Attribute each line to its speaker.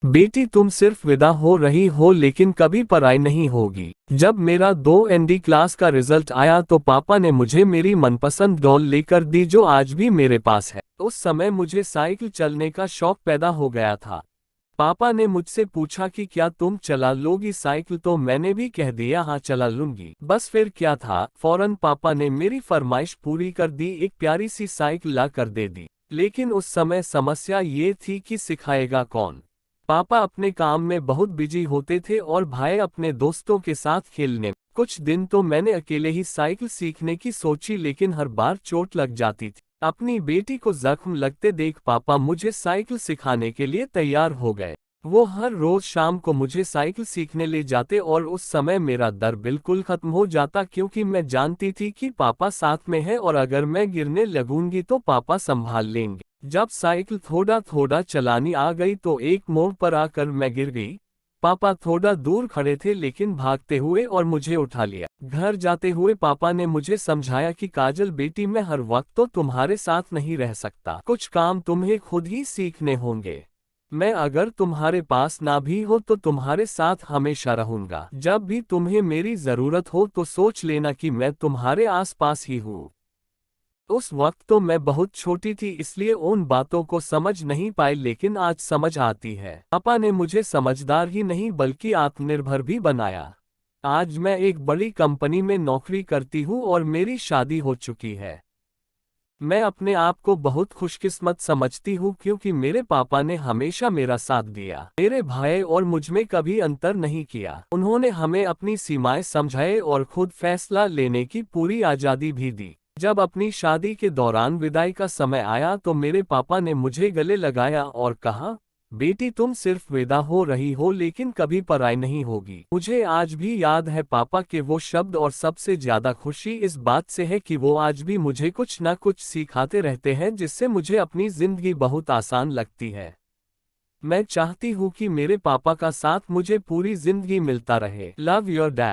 Speaker 1: बेटी तुम सिर्फ विदा हो रही हो लेकिन कभी पराई नहीं होगी। जब मेरा 2 ND क्लास का रिजल्ट आया तो पापा ने मुझे मेरी मनपसंद डॉल लेकर दी जो आज भी मेरे पास है। उस समय मुझे साइकिल चलने का शौक पैदा हो गया था। पापा ने मुझसे पूछा कि क्या तुम चला लोगी साइकिल, तो मैंने भी कह दिया हाँ चला लूंगी। बस फिर क्या था, फौरन पापा ने मेरी फरमाइश पूरी कर दी, एक प्यारी सी साइकिल ला कर दे दी। लेकिन उस समय समस्या ये थी कि सिखाएगा कौन। पापा अपने काम में बहुत बिजी होते थे और भाई अपने दोस्तों के साथ खेलने। कुछ दिन तो मैंने अकेले ही साइकिल सीखने की सोची लेकिन हर बार चोट लग जाती थी। अपनी बेटी को जख्म लगते देख पापा मुझे साइकिल सिखाने के लिए तैयार हो गए। वो हर रोज शाम को मुझे साइकिल सीखने ले जाते और उस समय मेरा डर बिल्कुल खत्म हो जाता क्योंकि मैं जानती थी कि पापा साथ में है और अगर मैं गिरने लगूंगी तो पापा संभाल लेंगे। जब साइकिल थोड़ा थोड़ा चलानी आ गई तो एक मोड़ पर आकर मैं गिर गई। पापा थोड़ा दूर खड़े थे लेकिन भागते हुए और मुझे उठा लिया। घर जाते हुए पापा ने मुझे समझाया कि काजल बेटी, मैं हर वक्त तो तुम्हारे साथ नहीं रह सकता, कुछ काम तुम्हें खुद ही सीखने होंगे। मैं अगर तुम्हारे पास ना भी हो तो तुम्हारे साथ हमेशा रहूंगा। जब भी तुम्हें मेरी जरूरत हो तो सोच लेना कि मैं तुम्हारे आसपास ही हूँ। उस वक्त तो मैं बहुत छोटी थी इसलिए उन बातों को समझ नहीं पाई लेकिन आज समझ आती है। पापा ने मुझे समझदार ही नहीं बल्कि आत्मनिर्भर भी बनाया। आज मैं एक बड़ी कंपनी में नौकरी करती हूँ और मेरी शादी हो चुकी है। मैं अपने आप को बहुत खुशकिस्मत समझती हूँ क्योंकि मेरे पापा ने हमेशा मेरा साथ दिया। मेरे भाई और मुझ में कभी अंतर नहीं किया। उन्होंने हमें अपनी सीमाएं समझाए और खुद फैसला लेने की पूरी आज़ादी भी दी। जब अपनी शादी के दौरान विदाई का समय आया तो मेरे पापा ने मुझे गले लगाया और कहा, बेटी तुम सिर्फ विदा हो रही हो लेकिन कभी पराई नहीं होगी। मुझे आज भी याद है पापा के वो शब्द और सबसे ज्यादा खुशी इस बात से है कि वो आज भी मुझे कुछ न कुछ सिखाते रहते हैं जिससे मुझे अपनी जिंदगी बहुत आसान लगती है। मैं चाहती हूँ कि मेरे पापा का साथ मुझे पूरी जिंदगी मिलता रहे। Love your dad.